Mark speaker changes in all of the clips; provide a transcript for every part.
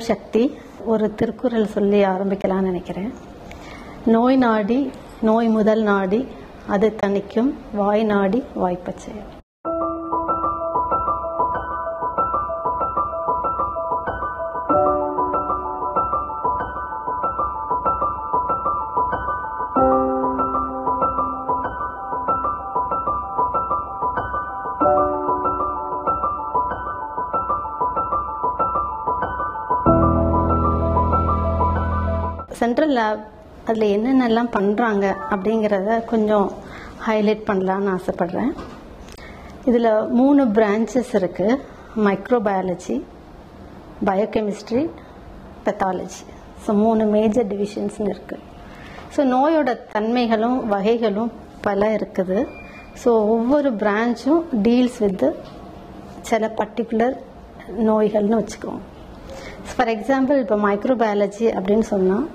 Speaker 1: சக்தி ஒரு திருக்குறள் சொல்லி ஆரம்பிக்கலாம்னு நினைக்கிறேன். நோய் நாடி நோய் முதல் நாடி அது தணிக்கும், வாய் நாடி வாய்ப்பச்சை. சென்ட்ரல் லேப் அதில் என்னென்னலாம் பண்ணுறாங்க அப்படிங்கிறத கொஞ்சம் ஹைலைட் பண்ணலான்னு ஆசைப்பட்றேன். இதில் 3 பிரான்ச்சஸ் இருக்குது. Microbiology, biochemistry, pathology. So 3 major டிவிஷன்ஸ்னு இருக்குது. ஸோ நோயோட தன்மைகளும் வகைகளும் பல இருக்குது. ஸோ ஒவ்வொரு பிரான்ச்சும் டீல்ஸ் வித் சில பர்டிகுலர் நோய்கள்னு வச்சுக்குவோம். ஃபார் எக்ஸாம்பிள் இப்போ மைக்ரோபயாலஜி அப்படின்னு சொன்னால்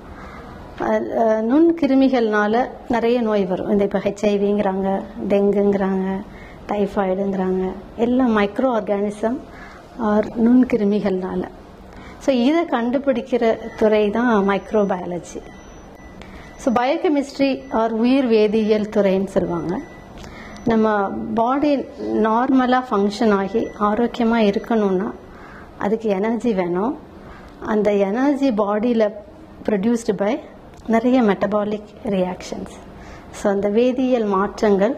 Speaker 1: நுண்கிருமிகள்னால நிறைய நோய் வரும். இந்த இப்போ ஹெச்ஐவிங்கிறாங்க, டெங்குங்கிறாங்க, டைஃபாய்டுங்கிறாங்க, எல்லாம் மைக்ரோ ஆர்கானிசம் ஆர் நுண்கிருமிகள்னால. ஸோ இதை கண்டுபிடிக்கிற துறை தான் மைக்ரோபயாலஜி. ஸோ பயோகெமிஸ்ட்ரி ஆர் உயிர் வேதியியல் துறைன்னு சொல்லுவாங்க. நம்ம பாடி நார்மலாக ஃபங்க்ஷன் ஆகி ஆரோக்கியமாக இருக்கணும்னா அதுக்கு எனர்ஜி வேணும். அந்த எனர்ஜி பாடியில் ப்ரொடியூஸ்டு பை நிறைய மெட்டபாலிக் ரியாக்ஷன்ஸ். ஸோ அந்த வேதியியல் மாற்றங்கள்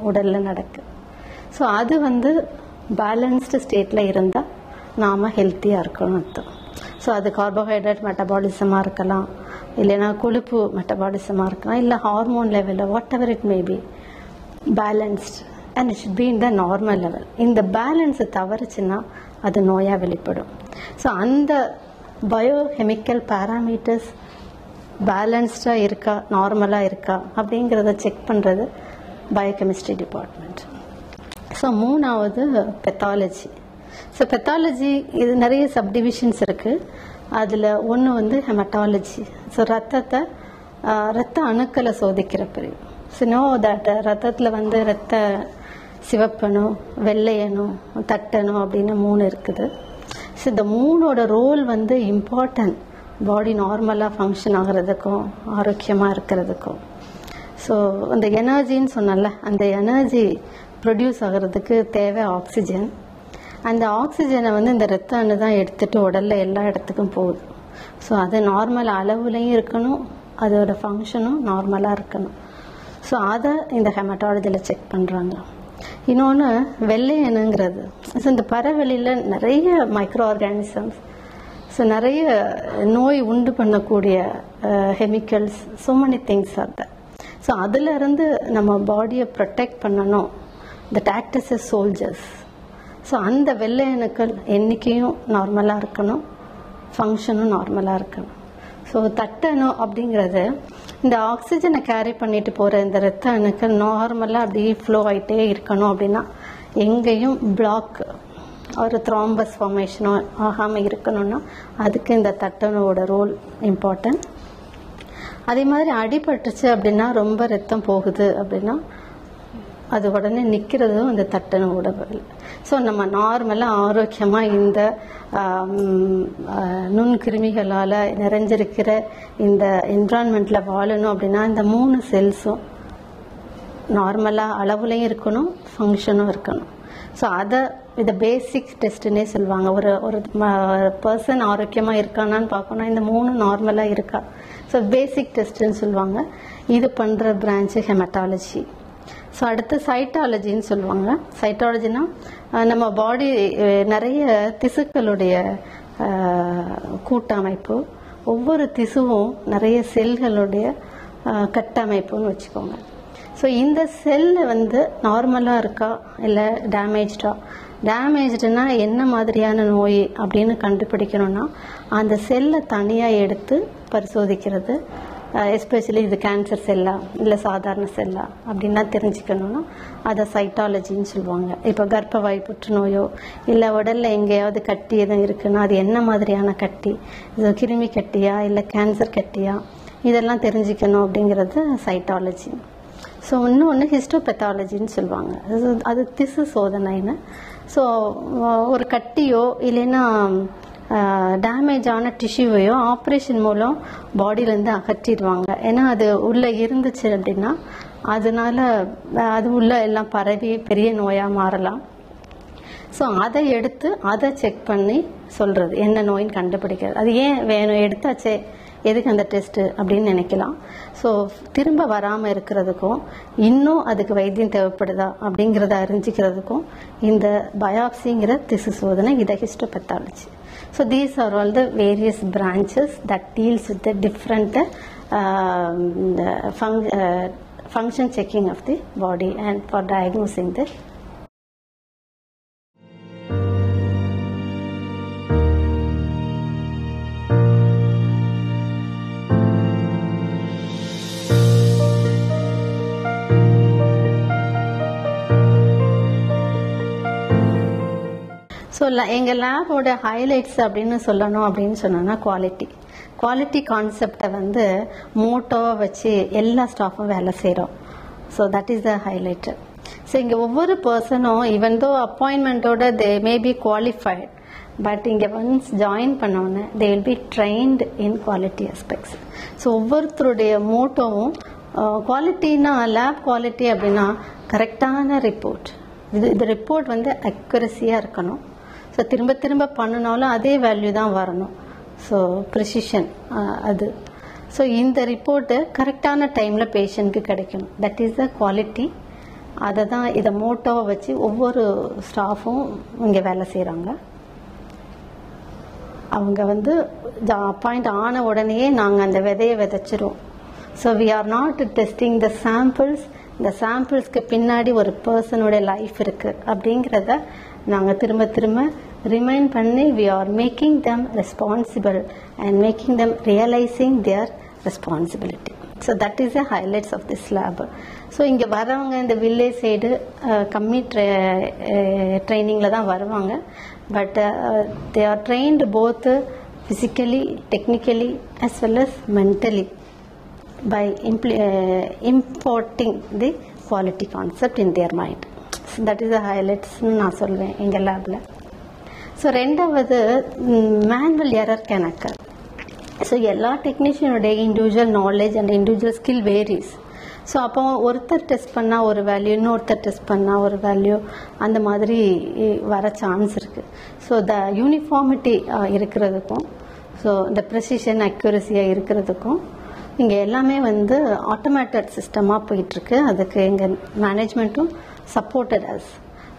Speaker 1: உடலில் நடக்கு. ஸோ அது பேலன்ஸ்டு ஸ்டேட்டில் இருந்தால் நாம் ஹெல்த்தியாக இருக்கணும்னு அர்த்தம். ஸோ அது கார்போஹைட்ரேட் மெட்டபாலிசமாக இருக்கலாம், இல்லைன்னா கொழுப்பு மெட்டபாலிசமாக இருக்கலாம், இல்லை ஹார்மோன் லெவலில் what ever it may be balanced and it should be in the normal level. இந்த பேலன்ஸை தவறுச்சுன்னா அது நோயாக வெளிப்படும். ஸோ அந்த பயோகெமிக்கல் பேராமீட்டர்ஸ் பேலன்ஸ்டாக இருக்கா, நார்மலாக இருக்கா அப்படிங்கிறத செக் பண்ணுறது பயோகெமிஸ்ட்ரி டிபார்ட்மெண்ட். ஸோ 3வது பெத்தாலஜி. ஸோ பெத்தாலஜி இது நிறைய சப்டிவிஷன்ஸ் இருக்குது. அதில் ஒன்று ஹெமட்டாலஜி. ஸோ ரத்த அணுக்களை சோதிக்கிற பிரிவு. ஸோ நோ தட் ரத்தத்தில் ரத்த சிவப்பணும், வெள்ளையணும், தட்டணும் அப்படின்னு 3 இருக்குது. ஸோ இந்த 3ஓட ரோல் இம்பார்ட்டன்ட் பாடி நார்மலாக ஃபங்க்ஷன் ஆகிறதுக்கும் ஆரோக்கியமாக இருக்கிறதுக்கும். ஸோ அந்த எனர்ஜின்னு சொன்னால அந்த எனர்ஜி ப்ரொடியூஸ் ஆகிறதுக்கு தேவை ஆக்சிஜன். அந்த ஆக்சிஜனை இந்த ரத்த அணு தான் எடுத்துகிட்டு உடலில் எல்லா இடத்துக்கும் போகுது. ஸோ அது நார்மல் அளவுலையும் இருக்கணும், அதோட ஃபங்க்ஷனும் நார்மலாக இருக்கணும். ஸோ அதை இந்த ஹெமட்டாலஜியில் செக் பண்ணுறாங்க. இன்னொன்று வெள்ளையணுங்கிறது. ஸோ இந்த பறவெளியில் நிறைய மைக்ரோ ஆர்கானிசம்ஸ், ஸோ நிறைய நோய் உண்டு பண்ணக்கூடிய chemicals, so many things are that. So அதிலிருந்து நம்ம பாடியை ப்ரொடெக்ட் பண்ணணும். That act as a soldiers. So அந்த வெள்ளையணுக்கள் எண்ணிக்கையும் நார்மலாக இருக்கணும், ஃபங்க்ஷனும் நார்மலாக இருக்கணும். ஸோ தட்டணு அப்படிங்கிறது இந்த ஆக்சிஜனை கேரி பண்ணிட்டு போகிற இந்த ரத்த அணுக்கள் நார்மலாக அப்படியே ஃப்ளோ ஆகிட்டே இருக்கணும். அப்படின்னா எங்கேயும் பிளாக் ஒரு த்ராம்பஸ் ஃபார்மேஷனோ ஆகாமல் இருக்கணும்னா அதுக்கு இந்த தட்டணுவோட ரோல் இம்பார்ட்டன்ட். அதே மாதிரி அடிபட்டுச்சு அப்படின்னா ரொம்ப ரத்தம் போகுது அப்படின்னா அது உடனே நிற்கிறதும் இந்த தட்டணுவோட ரோல். ஸோ நம்ம நார்மலாக ஆரோக்கியமாக இந்த நுண்கிருமிகளால் நிறைஞ்சிருக்கிற இந்த என்விரான்மெண்ட்டில் வாழணும் அப்படின்னா இந்த 3 செல்ஸும் நார்மலாக அளவுலையும் இருக்கணும், ஃபங்க்ஷனும் இருக்கணும். ஸோ அதை இதை பேசிக் டெஸ்ட்டுன்னே சொல்லுவாங்க. ஒரு பர்சன் ஆரோக்கியமாக இருக்கானான்னு பார்க்கணும், இந்த 3 நார்மலாக இருக்கா. ஸோ பேசிக் டெஸ்ட்டுன்னு சொல்லுவாங்க. இது பண்ணுற பிரான்ச்சு ஹெமட்டாலஜி. ஸோ அடுத்து சைட்டாலஜின்னு சொல்லுவாங்க. சைட்டாலஜினா நம்ம பாடி நிறைய திசுக்களுடைய கூட்டமைப்பு, ஒவ்வொரு திசுவும் நிறைய செல்களுடைய கட்டமைப்புன்னு வச்சுக்கோங்க. ஸோ இந்த செல்லு நார்மலாக இருக்கா இல்லை டேமேஜ்டுனா என்ன மாதிரியான நோய் அப்படின்னு கண்டுபிடிக்கணும்னா அந்த செல்லை தனியாக எடுத்து பரிசோதிக்கிறது. எஸ்பெஷலி இது கேன்சர் செல்லா இல்லை சாதாரண செல்லா அப்படின்னா தெரிஞ்சுக்கணும்னா அதை சைட்டாலஜின்னு சொல்லுவாங்க. இப்போ கர்ப்பவாய் புற்றுநோயோ இல்லை உடலில் எங்கேயாவது கட்டி எதுவும் இருக்குன்னா அது என்ன மாதிரியான கட்டி, இது கிருமி கட்டியா இல்லை கேன்சர் கட்டியா, இதெல்லாம் தெரிஞ்சுக்கணும் அப்படிங்கிறது சைட்டாலஜி. ஸோ இன்னொன்று ஹிஸ்டோபெத்தாலஜின்னு சொல்லுவாங்க. அது திசு சோதனைன்னு. ஸோ ஒரு கட்டியோ இல்லைன்னா டேமேஜ் ஆன டிஷ்யூவையோ ஆப்ரேஷன் மூலம் பாடியிலேருந்து அகற்றிடுவாங்க. ஏன்னா அது உள்ளே இருந்துச்சு அப்படின்னா அதனால அது உள்ள எல்லாம் பரவி பெரிய நோயாக மாறலாம். ஸோ அதை எடுத்து அதை செக் பண்ணி சொல்கிறது என்ன நோயின்னு கண்டுபிடிக்கிறது. அது ஏன் வேணும், எடுத்தாச்சே எதுக்கு அந்த டெஸ்ட்டு அப்படின்னு நினைக்கலாம். ஸோ திரும்ப வராமல் இருக்கிறதுக்கும் இன்னும் அதுக்கு வைத்தியம் தேவைப்படுதா அப்படிங்கிறத அறிஞ்சிக்கிறதுக்கும் இந்த பயாப்சிங்கிற திசு சோதனை, இதை histopathology. So these are all the various branches that deals with the different function checking of the body and for diagnosing the. So எங்கள் லேபோட ஹைலைட்ஸ் அப்படின்னு சொல்லணும் அப்படின்னு சொன்னோன்னா குவாலிட்டி கான்செப்டை வந்து மோட்டோவாக வச்சு எல்லா ஸ்டாஃபும் வேலை செய்கிறோம். So that is the highlight. So இங்கே ஒவ்வொரு பர்சனும் ஈவன் தோ அப்பாயின்மெண்ட்டோட they may be qualified, but இங்கே ஒன்ஸ் ஜாயின் பண்ணோன்னே they will be trained in quality aspects. So ஒவ்வொருத்தருடைய மோட்டோவும் குவாலிட்டின்னா, லேப் குவாலிட்டி அப்படின்னா கரெக்டான ரிப்போர்ட். இது ரிப்போர்ட் வந்து அக்யூரஸியாக இருக்கணும். ஸோ திரும்ப திரும்ப பண்ணினாலும் அதே வேல்யூ தான் வரணும். ஸோ ப்ரிசிஷன் அது. ஸோ இந்த ரிப்போர்ட்டு கரெக்டான டைமில் பேஷண்ட்க்கு கிடைக்கணும். That is the quality. அதை தான் இதை மோட்டோவை வச்சு ஒவ்வொரு ஸ்டாஃபும் இங்கே வேலை செய்கிறாங்க. அவங்க வந்து அப்பாயிண்ட் ஆன உடனேயே நாங்கள் அந்த விதையை விதைச்சிரும். So we are not testing the samples. இந்த சாம்பிள்ஸ்க்கு பின்னாடி ஒரு பர்சனோட லைஃப் இருக்குது அப்படிங்கிறத நாங்கள் திரும்ப திரும்ப ரிமைண்ட் பண்ணி we are making them responsible and making them realizing their responsibility. So that is the highlights of this lab. So இங்கே வரவங்க இந்த வில்லேஜ் சைடு கம்மி ட்ரைனிங்கில் தான் வருவாங்க. But they are trained both physically, technically as well as mentally by importing the quality concept in their mind. So that is the highlights நான் சொல்வேன் எங்கள் லேபில். ஸோ ரெண்டாவது manual error can occur. So எல்லா டெக்னீஷியனுடைய individual knowledge and individual skill varies. So அப்போ ஒருத்தர் test பண்ணால் ஒரு வேல்யூ, இன்னொருத்தர் டெஸ்ட் பண்ணால் ஒரு வேல்யூ, அந்த மாதிரி வர சான்ஸ் இருக்குது. ஸோ த யூனிஃபார்மிட்டி இருக்கிறதுக்கும், ஸோ இந்த ப்ரெசிஷன் அக்யூரஸியாக இருக்கிறதுக்கும் இங்கே எல்லாமே வந்து ஆட்டோமேட்டட் சிஸ்டமாக போயிட்டுருக்கு. அதுக்கு எங்கள் மேனேஜ்மெண்ட்டும் supported us.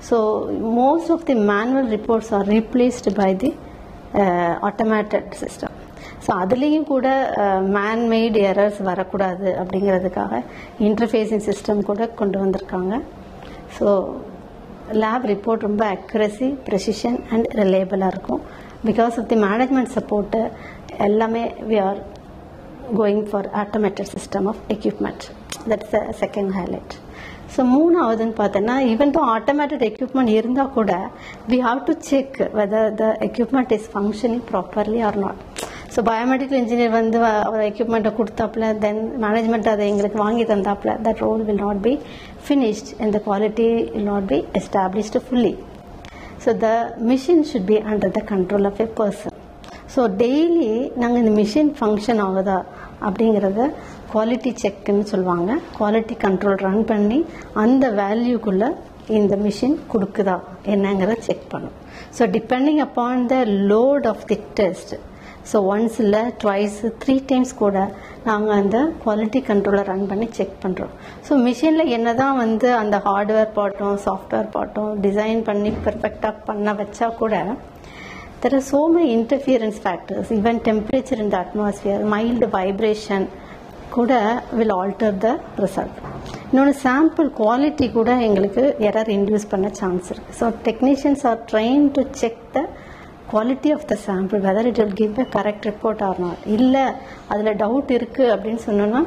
Speaker 1: So most of the manual reports are replaced by the automated system. So அதுலேயும் கூட மேன்மேட் எரர்ஸ் வரக்கூடாது அப்படிங்கிறதுக்காக இன்டர்ஃபேஸிங் சிஸ்டம் கூட கொண்டு வந்திருக்காங்க. ஸோ லேப் ரிப்போர்ட் ரொம்ப அக்யூரஸி, ப்ரெசிஷன் அண்ட் ரிலையபிளாக இருக்கும். Because of the management support எல்லாமே we are going for automated system of equipment. That's the second highlight. So மூணாவதுன்னு பார்த்தோன்னா, ஈவன் தோ ஆட்டோமேட்டட் எக்யூப்மெண்ட் இருந்தால் கூட we have to check whether the equipment is functioning properly or not. So biomedical engineer வந்து அவர் எக்யூப்மெண்ட்டை கொடுத்தாப்புல, then management அதை எங்களுக்கு வாங்கி தந்தாப்புல, that role will not B finished and the quality will not be established fully. So the machine should be under the control of a person. So daily நாங்கள் இந்த மிஷின் ஃபங்க்ஷன் ஆகுதா அப்படிங்கிறத quality செக்குன்னு சொல்லுவாங்க. Quality control run பண்ணி அந்த வேல்யூக்குள்ளே இந்த machine கொடுக்குதா என்னங்கிறத check பண்ணும். So depending upon the load of the test, so once இல்லை ட்வைஸ் 3 times கூட நாங்கள் அந்த குவாலிட்டி கண்ட்ரோலை ரன் பண்ணி செக் பண்ணுறோம். ஸோ மிஷினில் என்ன தான் வந்து அந்த ஹார்ட்வேர் பாட்டும் சாஃப்ட்வேர் பாட்டும் டிசைன் பண்ணி பெர்ஃபெக்டாக பண்ண வச்சா கூட there are so many interference factors. Even temperature in the atmosphere, mild vibration கூட will alter the result. இன்னொன்று சாம்பிள் குவாலிட்டி கூட எங்களுக்கு எரர் இன்டியூஸ் பண்ண சான்ஸ் இருக்குது. So technicians are train to check the quality of the sample whether it will give a correct report or not. இல்லை அதில் doubt இருக்குது அப்படின்னு சொன்னோன்னா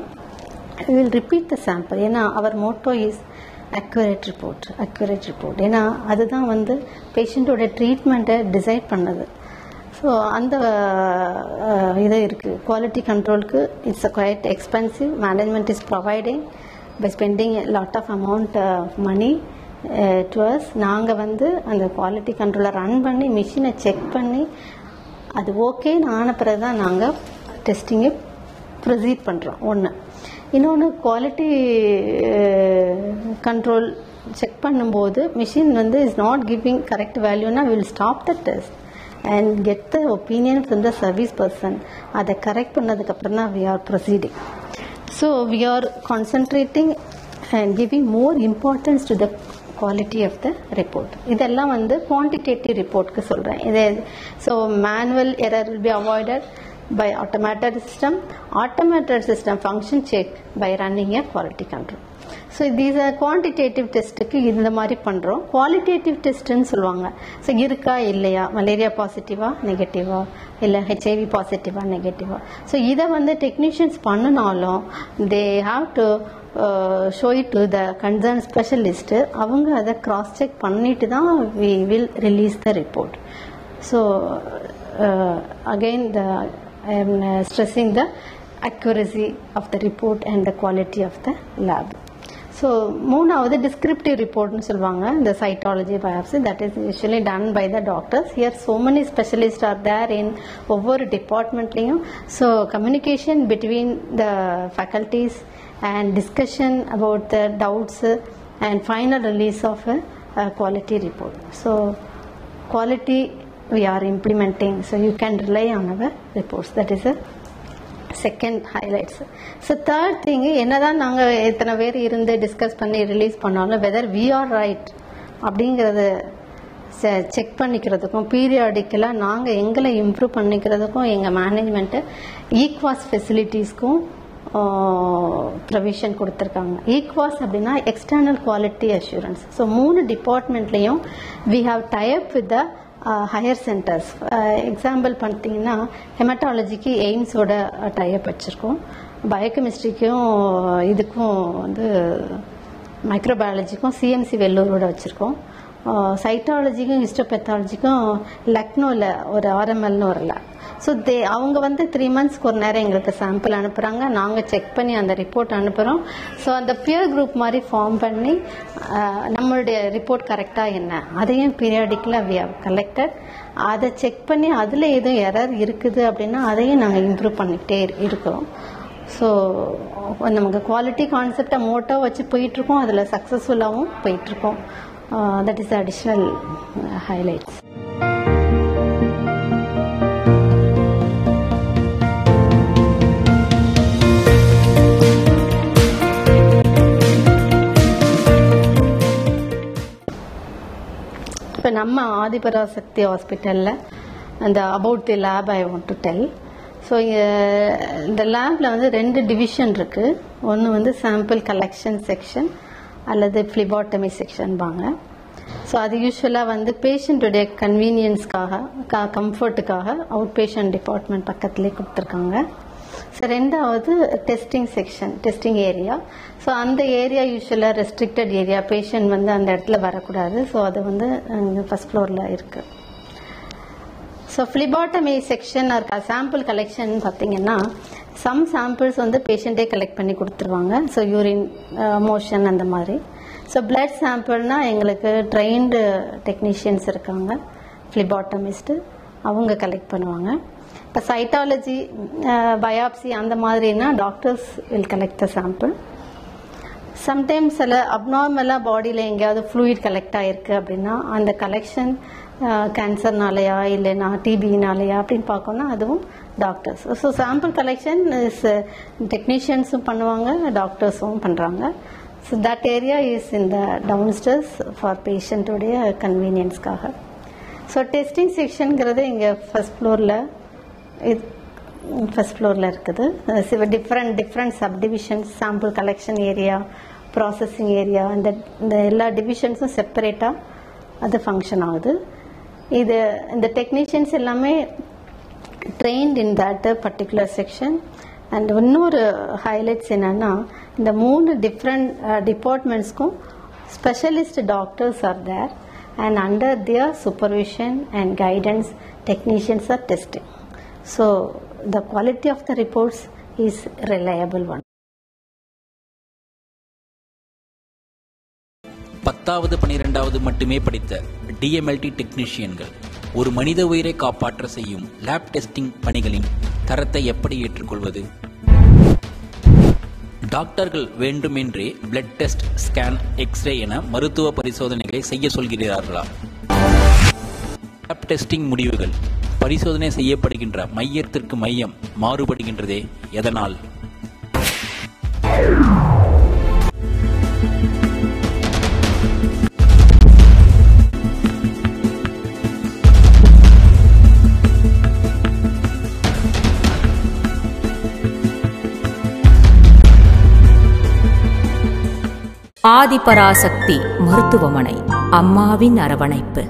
Speaker 1: we will repeat the sample. ஏன்னா அவர் மோட்டோ இஸ் அக்யூரேட் ரிப்போர்ட். ஏன்னா அதுதான் வந்து பேஷண்ட்டோட ட்ரீட்மெண்ட்டை டிசைட் பண்ணது. ஸோ அந்த இது இருக்குது. குவாலிட்டி கண்ட்ரோலுக்கு it's quite expensive. Management is providing by spending lot of amount of money to us. நாங்கள் வந்து அந்த குவாலிட்டி கண்ட்ரோலை ரன் பண்ணி மிஷினை செக் பண்ணி அது ஓகேன்னு ஆன பிறகு தான் நாங்கள் டெஸ்டிங்கை ப்ரொசீட் பண்ணுறோம். ஒன்று. இன்னொன்று, குவாலிட்டி கண்ட்ரோல் செக் பண்ணும்போது மிஷின் வந்து இஸ் நாட் கிவிங் கரெக்ட் வேல்யூனா will stop the test and get the opinion from the service person. அதை கரெக்ட் பண்ணதுக்கப்புறம் தான் we are proceeding. So we are concentrating and giving more importance to the quality of the report. இதெல்லாம் வந்து quantitative reportக்கு சொல்கிறேன். இது so manual error will be avoided by automated system. Automated system function check by running a quality control. So these R quantitative டெஸ்ட்டுக்கு இந்த மாதிரி பண்ணுறோம். Qualitative டெஸ்ட்டுன்னு சொல்லுவாங்க. So இருக்கா இல்லையா, மலேரியா பாசிட்டிவா நெகட்டிவா, இல்லை ஹெச்ஐவி பாசிட்டிவா நெகட்டிவா. ஸோ இதை வந்து டெக்னீஷியன்ஸ் பண்ணினாலும் they have to show it to the concern specialist. அவங்க அதை கிராஸ் செக் பண்ணிட்டு தான் we will release the report. So again I am stressing the accuracy of the report and the quality of the lab. So மூணாவது descriptive ரிப்போர்ட்னு சொல்லுவாங்க. இந்த cytology biopsy that is usually done by the doctors. Here so many specialists are there in ஒவ்வொரு டிபார்ட்மெண்ட்லேயும். So communication between the faculties and discussion about the doubts and final release of a quality report. So quality we are implementing, so you can rely on our reports. That is a second highlights. So third thing, என்னதான் நாங்கள் எத்தனை பேர் இருந்து discuss பண்ணி release பண்ணாலும் weather we are right அப்படிங்கிறத check பண்ணிக்கிறதுக்கும் பீரியாடிக்கலாக நாங்கள் எங்களை இம்ப்ரூவ் பண்ணிக்கிறதுக்கும் எங்கள் மேனேஜ்மெண்ட்டு ஈக்வாஸ் ஃபெசிலிட்டிஸ்க்கும் ப்ரொவிஷன் கொடுத்துருக்காங்க. ஈக்வாஸ் அப்படின்னா external quality assurance. So 3 டிபார்ட்மெண்ட்லேயும் we have tie-up with the higher centres. Example பார்த்தீங்கன்னா ஹெமட்டாலஜிக்கு எய்ம்ஸோட டைப் வச்சுருக்கோம். பயோகெமிஸ்ட்ரிக்கும் இதுக்கும் வந்து மைக்ரோபயாலஜிக்கும் சிஎம்சி வெள்ளூரோட வச்சுருக்கோம். சைட்டாலஜிக்கும் ஹிஸ்டோபெத்தாலஜிக்கும் லக்னோவில் ஒரு ஆர்எம்எல்னு ஒரு லேப். ஸோ அவங்க வந்து 3 monthsக்கு ஒரு நேரம் எங்களுக்கு சாம்பிள் அனுப்புகிறாங்க. நாங்கள் செக் பண்ணி அந்த ரிப்போர்ட் அனுப்புகிறோம். ஸோ அந்த பியர் குரூப் மாதிரி ஃபார்ம் பண்ணி நம்மளுடைய ரிப்போர்ட் கரெக்டாக என்ன அதையும் பீரியாடிக்கலாக வி ஹவ் கலெக்டட். அதை செக் பண்ணி அதில் எதுவும் எரர் இருக்குது அப்படின்னா அதையும் நாங்கள் இம்ப்ரூவ் பண்ணிக்கிட்டே இருக்கிறோம். ஸோ நமக்கு குவாலிட்டி கான்செப்டை மோட்டோ வச்சு போயிட்டுருக்கோம். அதில் சக்ஸஸ்ஃபுல்லாகவும் போயிட்டுருக்கோம். That is additional highlights. இப்போ நம்ம ஆதிபராசக்தி ஹாஸ்பிட்டலில் அந்த about the lab I want to tell. So இந்த லேபில் வந்து 2 டிவிஷன் இருக்குது. ஒன்று வந்து சாம்பிள் கலெக்ஷன் செக்ஷன் அல்லது ஃப்ளிபாட்டமி செக்ஷன்பாங்க. ஸோ அது யூஸ்வலாக வந்து பேஷண்ட்டுடைய கன்வீனியன்ஸ்க்காக கம்ஃபர்ட்டுக்காக அவுட் பேஷண்ட் டிபார்ட்மெண்ட் பக்கத்துலேயே கொடுத்துருக்காங்க. ஸோ 2வது testing section, testing area. So அந்த ஏரியா யூஸ்வலாக ரெஸ்ட்ரிக்டட் ஏரியா, பேஷண்ட் வந்து அந்த இடத்துல வரக்கூடாது. ஸோ அது வந்து ஃபர்ஸ்ட் ஃப்ளோரில் இருக்குது. ஸோ ஃப்ளிபாட்டமி செக்ஷன் சாம்பிள் கலெக்ஷன் பார்த்தீங்கன்னா சம் சாம்பிள்ஸ் வந்து பேஷண்ட்டே கலெக்ட் பண்ணி கொடுத்துருவாங்க. ஸோ யூரின் மோஷன் அந்த மாதிரி. ஸோ பிளட் சாம்பிள்னா எங்களுக்கு ட்ரெயின்டு டெக்னீஷியன்ஸ் இருக்காங்க, ஃப்ளிபாட்டமிஸ்ட்டு, அவங்க கலெக்ட் பண்ணுவாங்க. இப்போ சைட்டாலஜி பயாப்சி அந்த மாதிரினா doctors will collect the sample. Sometimes சில அப்நார்மலாக பாடியில் எங்கேயாவது ஃப்ளூயிட் கலெக்ட் ஆகிருக்கு அப்படின்னா அந்த கலெக்ஷன் கேன்சர்னாலையா இல்லைன்னா டிபினாலையா அப்படின்னு பார்க்கணும்னா அதுவும் doctors. So sample collection is டெக்னீஷியன்ஸும் பண்ணுவாங்க, டாக்டர்ஸும் பண்ணுறாங்க. So that area is in the downstairs for பேஷண்ட்டுடைய கன்வீனியன்ஸ்க்காக. ஸோ டெஸ்டிங் செக்ஷனுங்கிறது இங்கே ஃபர்ஸ்ட் ஃப்ளோரில் இருக்குது. Different subdivisions, sample collection area, processing area, இந்த எல்லா டிவிஷன்ஸும் செப்பரேட்டாக அது ஃபங்க்ஷன் ஆகுது. இந்த டெக்னீஷியன்ஸ் எல்லாமே trained in that particular section. And இன்னொரு ஹைலைட்ஸ் என்னன்னா இந்த 3 டிஃப்ரெண்ட் டிபார்ட்மெண்ட்ஸ்க்கும் specialist doctors are there and under their supervision and guidance technicians are testing. So the quality of the reports is reliable one.
Speaker 2: 10வது 12வது மட்டுமே படித்த DMLT டெக்னீஷியன்கள் ஒரு மனித உயிரை காப்பாற்ற செய்யும் லேப் டெஸ்டிங் பணிகளின் தரத்தை எப்படி ஏற்றுக்கொள்வது? டாக்டர்கள் வேண்டுமென்றே பிளட் டெஸ்ட், ஸ்கேன், எக்ஸ்ரே என மருத்துவ பரிசோதனைகளை செய்ய சொல்கிறார்களா? லேப் டெஸ்டிங் முடிவுகள் பரிசோதனை செய்யப்படுகின்ற மையத்திற்கு மையம் மாறுபடுகின்றதே, எதனால்?
Speaker 3: ஆதிபராசக்தி மருத்துவமனை, அம்மாவின் அரவணைப்பு.